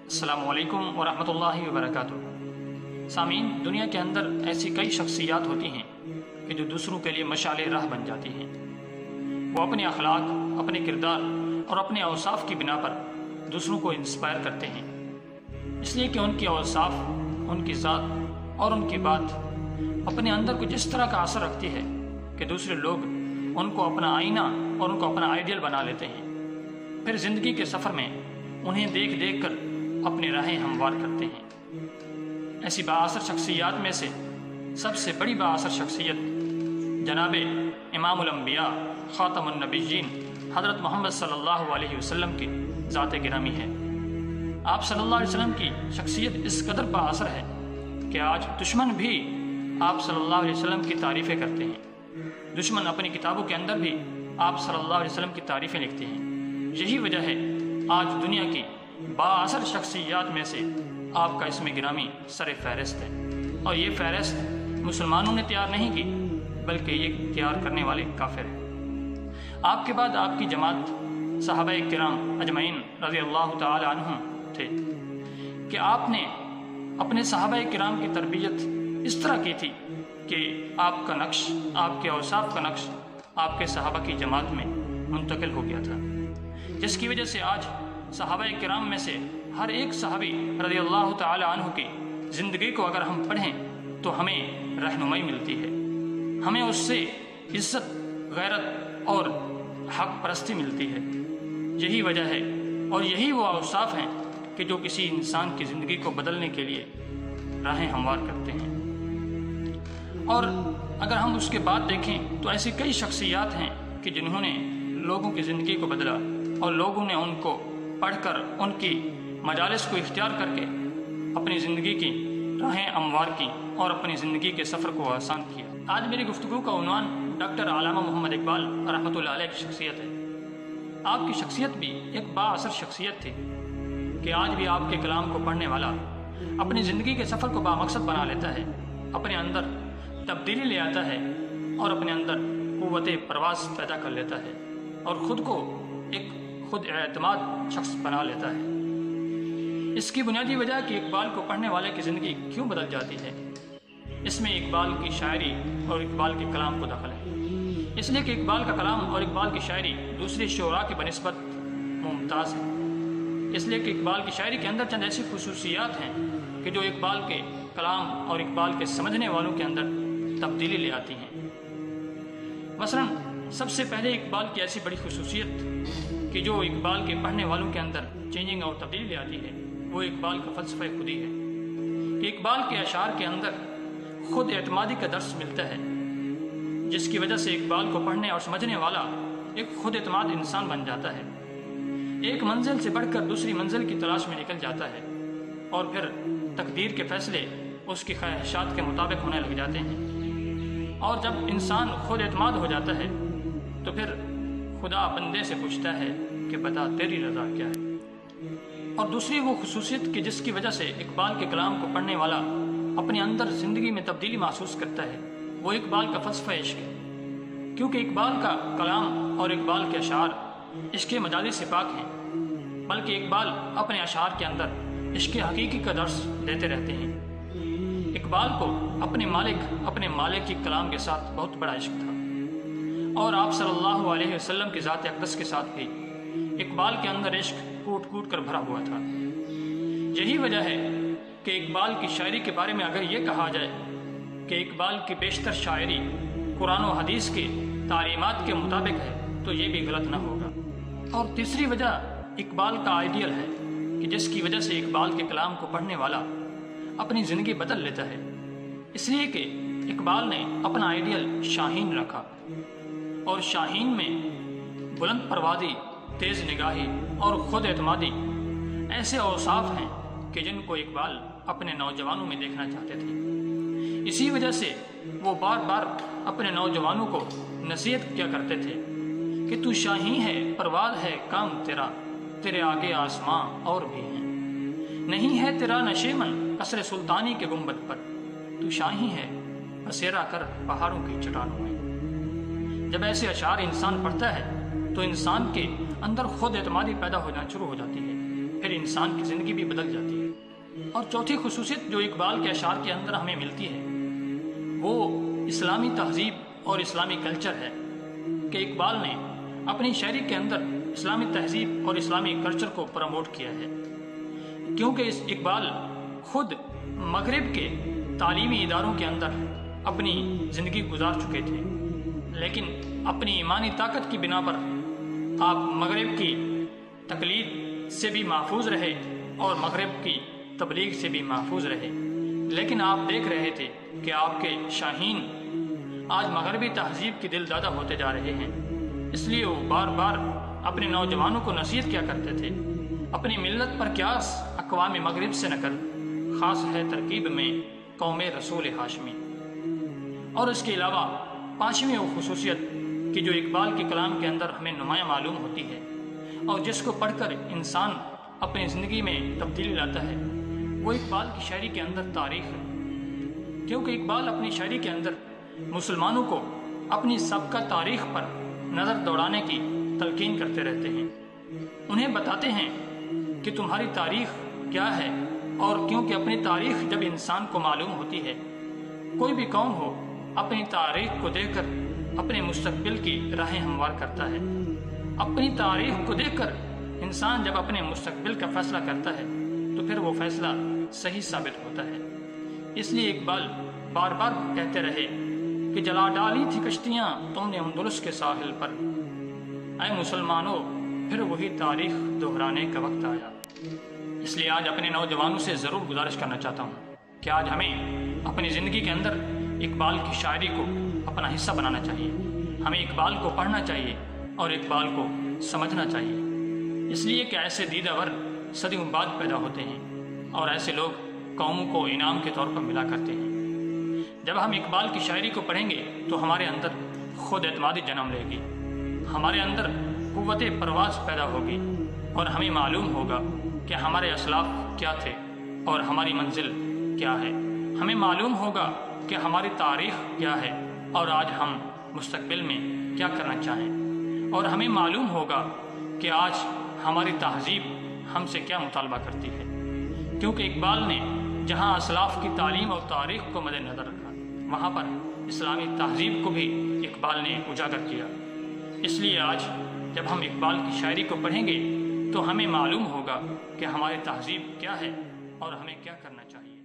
السلام علیکم ورحمۃ اللہ وبرکاتہ۔ سامعین، دنیا کے اندر ایسی کئی شخصیات ہوتی ہیں کہ جو دوسروں کے لیے مشعل راہ بن جاتی ہیں۔ وہ اپنے اخلاق، اپنے کردار اور اپنے اوصاف کی بنا پر دوسروں کو انسپائر کرتے ہیں، اس لیے کہ ان کے اوصاف، ان کی ذات اور ان کی بات اپنے اندر کچھ اس طرح کا اثر رکھتی ہے کہ دوسرے لوگ ان کو اپنا آئینہ اور ان کو اپنا آئیڈیل بنا لیتے ہیں، پھر زندگی کے سفر میں انہیں دیکھ دیکھ کر اپنی راہیں ہموار کرتے ہیں۔ ایسی بااثر شخصیات میں سے سب سے بڑی بااثر شخصیت جناب امام الانبیاء خاتم النبیین حضرت محمد صلی اللہ علیہ وسلم کی ذات گرامی ہے۔ آپ صلی اللہ علیہ وسلم کی شخصیت اس قدر بااثر ہے کہ آج دشمن بھی آپ صلی اللہ علیہ وسلم کی تعریفیں کرتے ہیں۔ دشمن اپنی کتابوں کے اندر بھی آپ صلی اللہ علیہ وسلم کی تعریفیں لکھتے ہیں۔ یہی وجہ ہے آج دنیا کی بااثر شخصیات میں سے آپ کا اسم گرامی سر فہرست ہے، اور یہ فہرست مسلمانوں نے تیار نہیں کی بلکہ یہ تیار کرنے والے کافر ہیں۔ آپ کے بعد آپ کی جماعت صحابہ کرام اجمعین رضی اللہ تعالی عنہم تھے کہ آپ نے اپنے صحابہ کرام کی تربیت اس طرح کی تھی کہ آپ کا نقش، آپ کے اوصاف کا نقش آپ کے صحابہ کی جماعت میں منتقل ہو گیا تھا، جس کی وجہ سے آج صحابہ کرام میں سے ہر ایک صحابی رضی اللہ تعالی عنہ کی زندگی کو اگر ہم پڑھیں تو ہمیں رہنمائی ملتی ہے، ہمیں اس سے عزت، غیرت اور حق پرستی ملتی ہے۔ یہی وجہ ہے اور یہی وہ اوصاف ہیں کہ جو کسی انسان کی زندگی کو بدلنے کے لیے راہیں ہموار کرتے ہیں۔ اور اگر ہم اس کے بعد دیکھیں تو ایسی کئی شخصیات ہیں کہ جنہوں نے لوگوں کی زندگی کو بدلا اور لوگوں نے ان کو پڑھ کر، ان کی مجالس کو اختیار کر کے اپنی زندگی کی راہیں ہموار کی اور اپنی زندگی کے سفر کو آسان کیا۔ آج میری گفتگو کا عنوان ڈاکٹر علامہ محمد اقبال رحمۃ اللہ علیہ کی شخصیت ہے۔ آپ کی شخصیت بھی ایک بااثر شخصیت تھی کہ آج بھی آپ کے کلام کو پڑھنے والا اپنی زندگی کے سفر کو بامقصد بنا لیتا ہے، اپنے اندر تبدیلی لے آتا ہے اور اپنے اندر قوت پرواز پیدا کر لیتا ہے اور خود کو ایک خود اعتماد شخص بنا لیتا ہے۔ اس کی بنیادی وجہ کہ اقبال کو پڑھنے والے کی زندگی کیوں بدل جاتی ہے، اس میں اقبال کی شاعری اور اقبال کے کلام کو دخل ہے، اس لیے کہ اقبال کا کلام اور اقبال کی شاعری دوسرے شعراء کی بنسبت ممتاز ہے، اس لیے کہ اقبال کی شاعری کے اندر چند ایسی خصوصیات ہیں کہ جو اقبال کے کلام اور اقبال کے سمجھنے والوں کے اندر تبدیلی لے آتی ہیں۔ مثلاً سب سے پہلے اقبال کی ایسی بڑی خصوصیت کہ جو اقبال کے پڑھنے والوں کے اندر چینجنگ اور تبدیلی لے آتی ہے، وہ اقبال کا فلسفہ خودی ہے کہ اقبال کے اشعار کے اندر خود اعتمادی کا درس ملتا ہے، جس کی وجہ سے اقبال کو پڑھنے اور سمجھنے والا ایک خود اعتماد انسان بن جاتا ہے، ایک منزل سے بڑھ کر دوسری منزل کی تلاش میں نکل جاتا ہے، اور پھر تقدیر کے فیصلے اس کی خواہشات کے مطابق ہونے لگ جاتے ہیں۔ اور جب انسان خود اعتماد ہو جاتا ہے تو پھر خدا بندے سے پوچھتا ہے کہ بتا تیری رضا کیا ہے۔ اور دوسری وہ خصوصیت کہ جس کی وجہ سے اقبال کے کلام کو پڑھنے والا اپنے اندر زندگی میں تبدیلی محسوس کرتا ہے، وہ اقبال کا فلسفہ عشق ہے، کیونکہ اقبال کا کلام اور اقبال کے اشعار عشق مجازی سے پاک ہیں، بلکہ اقبال اپنے اشعار کے اندر عشق حقیقی کا درس دیتے رہتے ہیں۔ اقبال کو اپنے مالک کی کلام کے ساتھ بہت بڑا عشق تھا، اور آپ صلی اللہ علیہ وسلم کی ذات اقدس کے ساتھ بھی اقبال کے اندر عشق کوٹ کوٹ کر بھرا ہوا تھا۔ یہی وجہ ہے کہ اقبال کی شاعری کے بارے میں اگر یہ کہا جائے کہ اقبال کی بیشتر شاعری قرآن و حدیث کی تعلیمات کے مطابق ہے تو یہ بھی غلط نہ ہوگا۔ اور تیسری وجہ اقبال کا آئیڈیل ہے کہ جس کی وجہ سے اقبال کے کلام کو پڑھنے والا اپنی زندگی بدل لیتا ہے، اس لیے کہ اقبال نے اپنا آئیڈیل شاہین رکھا، اور شاہین میں بلند پروازی، تیز نگاہی اور خود اعتمادی ایسے اوصاف ہیں کہ جن کو اقبال اپنے نوجوانوں میں دیکھنا چاہتے تھے۔ اسی وجہ سے وہ بار بار اپنے نوجوانوں کو نصیحت کیا کرتے تھے کہ تو شاہین ہے، پرواز ہے کام تیرا، تیرے آگے آسماں اور بھی ہیں، نہیں ہے تیرا نشیمن قصر سلطانی کے گنبد پر، تو شاہین ہے بسیرا کر پہاڑوں کی چٹانوں میں۔ جب ایسے اشعار انسان پڑھتا ہے تو انسان کے اندر خود اعتمادی پیدا ہونا شروع ہو جاتی ہے، پھر انسان کی زندگی بھی بدل جاتی ہے۔ اور چوتھی خصوصیت جو اقبال کے اشعار کے اندر ہمیں ملتی ہے وہ اسلامی تہذیب اور اسلامی کلچر ہے کہ اقبال نے اپنی شاعری کے اندر اسلامی تہذیب اور اسلامی کلچر کو پروموٹ کیا ہے، کیونکہ اقبال خود مغرب کے تعلیمی اداروں کے اندر اپنی زندگی گزار چکے تھے، لیکن اپنی ایمانی طاقت کی بنا پر آپ مغرب کی تقلید سے بھی محفوظ رہے اور مغرب کی تبلیغ سے بھی محفوظ رہے، لیکن آپ دیکھ رہے تھے کہ آپ کے شاہین آج مغربی تہذیب کے دل دادا ہوتے جا رہے ہیں۔ اس لیے وہ بار بار اپنے نوجوانوں کو نصیحت کیا کرتے تھے، اپنی ملت پر قیاس اقوام مغرب سے نقل، خاص ہے ترکیب میں قوم رسول ہاشمی۔ اور اس کے علاوہ پانچویں وہ خصوصیت کہ جو اقبال کے کلام کے اندر ہمیں نمایاں معلوم ہوتی ہے اور جس کو پڑھ کر انسان اپنی زندگی میں تبدیلی لاتا ہے، وہ اقبال کی شاعری کے اندر تاریخ ہے، کیونکہ اقبال اپنی شاعری کے اندر مسلمانوں کو اپنی سابقہ تاریخ پر نظر دوڑانے کی تلقین کرتے رہتے ہیں، انہیں بتاتے ہیں کہ تمہاری تاریخ کیا ہے، اور کیونکہ اپنی تاریخ جب انسان کو معلوم ہوتی ہے، کوئی بھی قوم ہو اپنی تاریخ کو دیکھ کر اپنے مستقبل کی راہیں ہموار کرتا ہے۔ اپنی تاریخ کو دیکھ کر انسان جب اپنے مستقبل کا فیصلہ کرتا ہے تو پھر وہ فیصلہ صحیح ثابت ہوتا ہے۔ اس لیے اقبال بار بار کہتے رہے کہ جلا ڈالی تھی کشتیاں تم نے اندلس کے ساحل پر، اے مسلمانوں پھر وہی تاریخ دہرانے کا وقت آیا۔ اس لیے آج اپنے نوجوانوں سے ضرور گزارش کرنا چاہتا ہوں کہ آج ہمیں اپنی زندگی کے اندر اقبال کی شاعری کو اپنا حصہ بنانا چاہیے، ہمیں اقبال کو پڑھنا چاہیے اور اقبال کو سمجھنا چاہیے، اس لیے کہ ایسے دیدہ ور صدیوں بعد پیدا ہوتے ہیں اور ایسے لوگ قوموں کو انعام کے طور پر ملا کرتے ہیں۔ جب ہم اقبال کی شاعری کو پڑھیں گے تو ہمارے اندر خود اعتمادی جنم لے گی، ہمارے اندر قوت پرواز پیدا ہوگی اور ہمیں معلوم ہوگا کہ ہمارے اسلاف کیا تھے اور ہماری منزل کیا ہے، ہمیں معلوم ہوگا کہ ہماری تاریخ کیا ہے اور آج ہم مستقبل میں کیا کرنا چاہیں، اور ہمیں معلوم ہوگا کہ آج ہماری تہذیب ہم سے کیا مطالبہ کرتی ہے، کیونکہ اقبال نے جہاں اسلاف کی تعلیم اور تاریخ کو مد نظر رکھا وہاں پر اسلامی تہذیب کو بھی اقبال نے اجاگر کیا۔ اس لیے آج جب ہم اقبال کی شاعری کو پڑھیں گے تو ہمیں معلوم ہوگا کہ ہماری تہذیب کیا ہے اور ہمیں کیا کرنا چاہیے۔